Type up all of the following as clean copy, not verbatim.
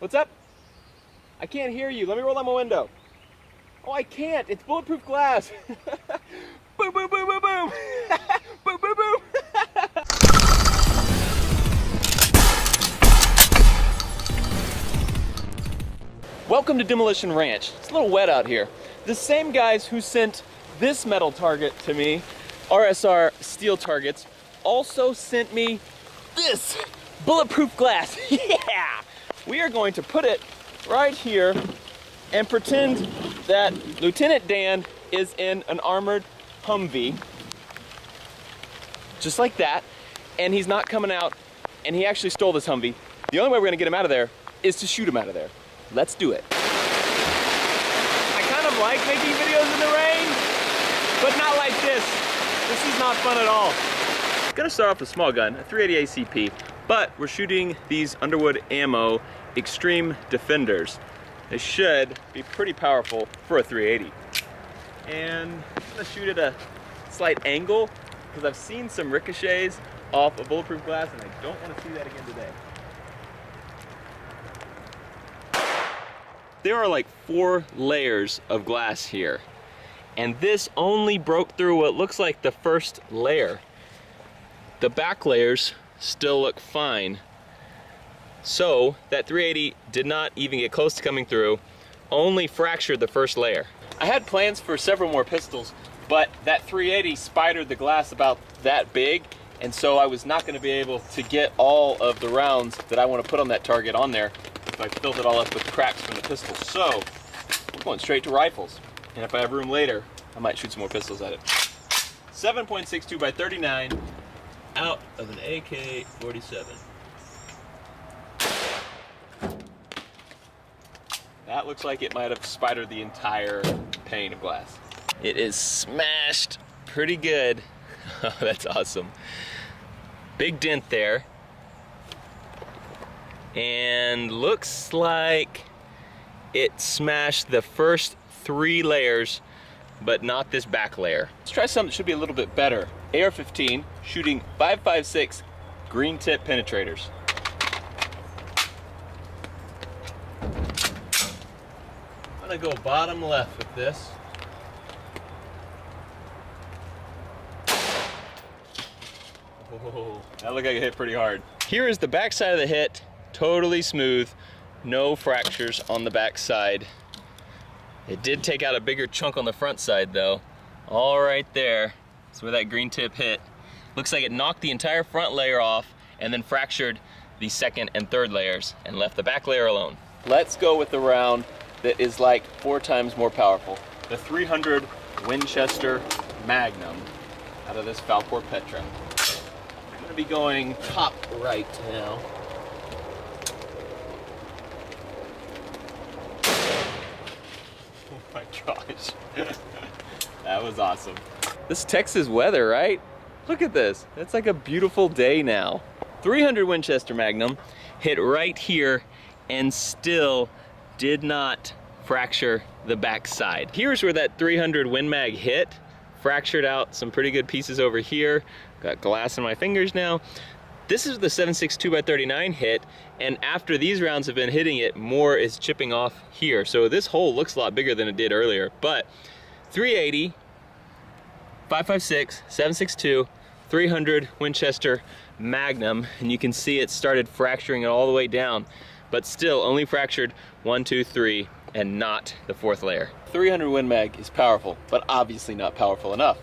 What's up? I can't hear you. Let me roll down my window. Oh, I can't. It's bulletproof glass. Boom, boom, boom, boom, boom. Boom, boom, boom. Welcome to Demolition Ranch. It's a little wet out here. The same guys who sent this metal target to me, RSR steel targets, also sent me this bulletproof glass. Yeah! We are going to put it right here and pretend that Lieutenant Dan is in an armored Humvee. Just like that. And he's not coming out, and he actually stole this Humvee. The only way we're gonna get him out of there is to shoot him out of there. Let's do it. I kind of like making videos in the rain, but not like this. This is not fun at all. Gonna start off with a small gun, a 380 ACP, but we're shooting these Underwood Ammo Extreme Defenders. They should be pretty powerful for a 380. And I'm gonna shoot at a slight angle because I've seen some ricochets off of bulletproof glass and I don't want to see that again today. There are like 4 layers of glass here, and this only broke through what looks like the first layer. The back layers still look fine. So that 380 did not even get close to coming through, only fractured the first layer. I had plans for several more pistols, but that 380 spidered the glass about that big, and so I was not going to be able to get all of the rounds that I want to put on that target on there if I filled it all up with cracks from the pistols. So we're going straight to rifles, and if I have room later, I might shoot some more pistols at it. 7.62 by 39 out of an AK-47. That looks like it might have spidered the entire pane of glass. It is smashed pretty good. Oh, that's awesome. Big dent there. And looks like it smashed the first 3 layers, but not this back layer. Let's try something that should be a little bit better. AR-15 shooting 5.56 green tip penetrators. I'm gonna go bottom left with this. Oh, that looked like it hit pretty hard. Here is the back side of the hit, totally smooth, no fractures on the back side. It did take out a bigger chunk on the front side though. All right there, that's where that green tip hit. Looks like it knocked the entire front layer off and then fractured the second and third layers and left the back layer alone. Let's go with the round that is like 4 times more powerful. The 300 Winchester Magnum out of this Falcor Petra. I'm gonna be going top right now. Oh my gosh. That was awesome. This Texas weather, right? Look at this. It's like a beautiful day now. 300 Winchester Magnum hit right here and still did not fracture the back side. Here's where that 300 Win Mag hit. Fractured out some pretty good pieces over here. Got glass in my fingers now. This is the 7.62 by 39 hit, and after these rounds have been hitting it, more is chipping off here. So this hole looks a lot bigger than it did earlier, but 380, 5.56, 7.62, 300 Winchester Magnum, and you can see it started fracturing it all the way down, but still only fractured 1, 2, 3, and not the 4th layer. 300 Win Mag is powerful, but obviously not powerful enough.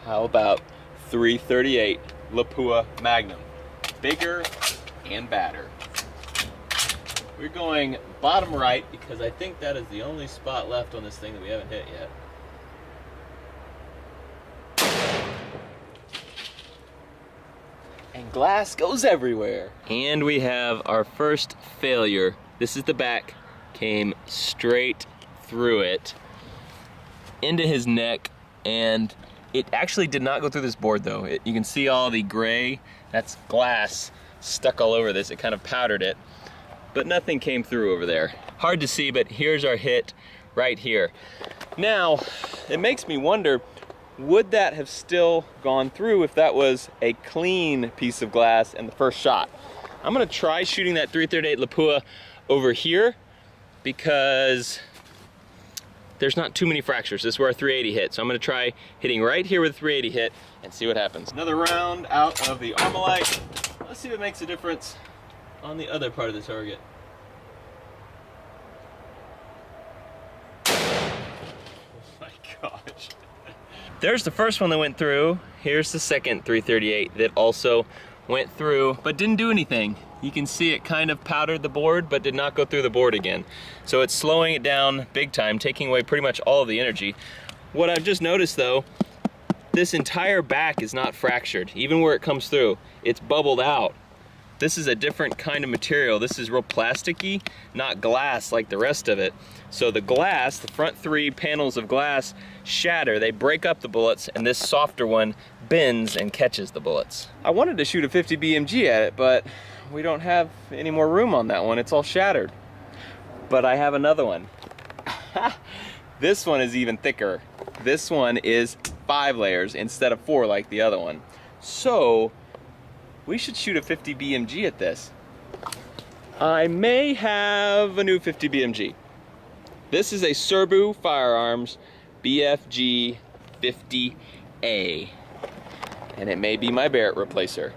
How about 338 Lapua Magnum? Bigger and badder. We're going bottom right because I think that is the only spot left on this thing that we haven't hit yet. And glass goes everywhere. And we have our first failure. This is the back. Came straight through it into his neck, and it actually did not go through this board though. You can see all the gray, that's glass stuck all over this. It kind of powdered it, but nothing came through over there. Hard to see, but here's our hit right here. Now, it makes me wonder, would that have still gone through if that was a clean piece of glass in the first shot? I'm gonna try shooting that 338 Lapua over here because there's not too many fractures. This is where our 380 hit. So I'm gonna try hitting right here with 380 hit and see what happens. Another round out of the Armalite. Let's see what makes a difference on the other part of the target. Oh my gosh. There's the first one that went through. Here's the second 338 that also went through, but didn't do anything. You can see it kind of powdered the board, but did not go through the board again. So it's slowing it down big time, taking away pretty much all of the energy. What I've just noticed though, this entire back is not fractured. Even where it comes through, it's bubbled out. This is a different kind of material. This is real plasticky, not glass like the rest of it. So the glass, the front 3 panels of glass shatter, they break up the bullets, and this softer one bends and catches the bullets. I wanted to shoot a 50 BMG at it, but we don't have any more room on that one. It's all shattered. But I have another one. This one is even thicker. This one is 5 layers instead of 4 like the other one. So we should shoot a 50 BMG at this. I may have a new 50 BMG. This is a Serbu Firearms BFG 50A. And it may be my Barrett replacer.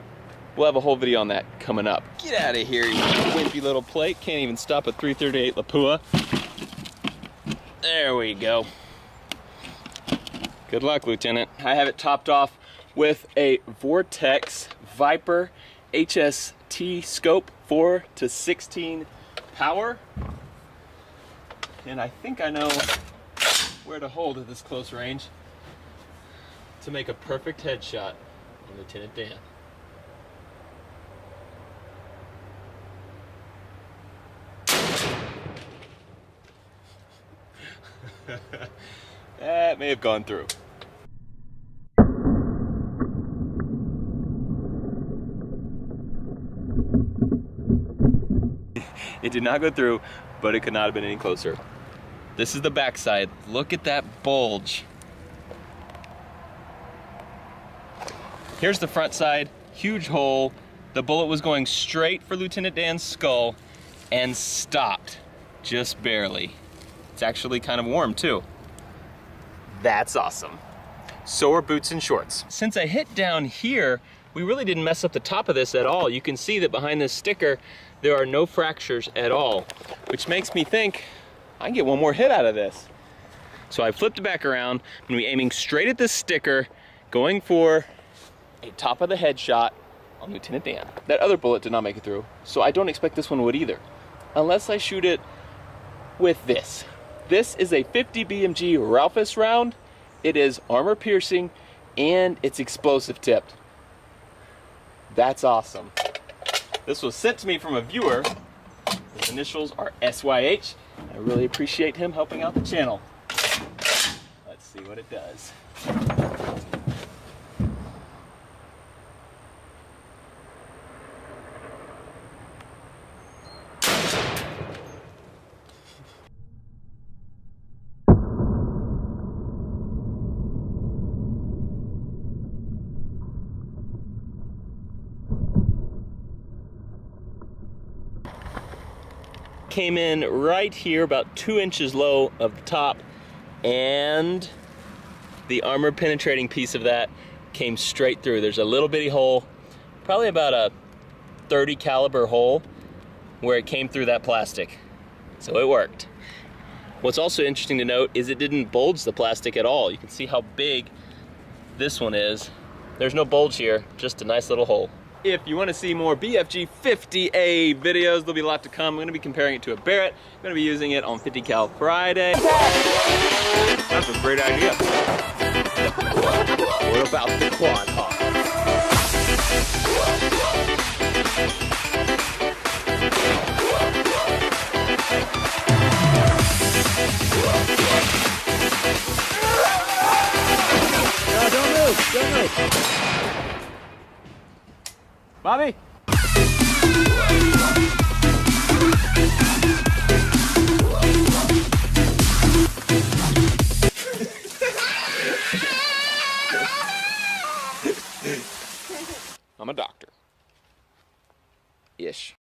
We'll have a whole video on that coming up. Get out of here, you wimpy little plate. Can't even stop a 338 Lapua. There we go. Good luck, Lieutenant. I have it topped off with a Vortex Viper HST scope 4 to 16 power. And I think I know where to hold at this close range to make a perfect headshot on Lieutenant Dan. That may have gone through. It did not go through, but it could not have been any closer. This is the backside. Look at that bulge. Here's the front side, huge hole. The bullet was going straight for Lieutenant Dan's skull and stopped, just barely. It's actually kind of warm too. That's awesome. So are boots and shorts. Since I hit down here, we really didn't mess up the top of this at all. You can see that behind this sticker, there are no fractures at all, which makes me think I can get one more hit out of this. So I flipped it back around. I'm gonna be aiming straight at this sticker, going for a top of the head shot on Lieutenant Dan. That other bullet did not make it through, so I don't expect this one would either, unless I shoot it with this. This is a 50 BMG Ralphus round. It is armor piercing and it's explosive tipped. That's awesome. This was sent to me from a viewer. His initials are SYH. I really appreciate him helping out the channel. Let's see what it does. Came in right here, about 2 inches low of the top, and the armor penetrating piece of that came straight through. There's a little bitty hole, probably about a 30 caliber hole, where it came through that plastic. So it worked. What's also interesting to note is it didn't bulge the plastic at all. You can see how big this one is. There's no bulge here, just a nice little hole. If you want to see more BFG 50A videos, there'll be a lot to come. I'm going to be comparing it to a Barrett. I'm going to be using it on 50 cal Friday. That's a great idea. What about the quad hawk? No, don't move, don't move. Bobby?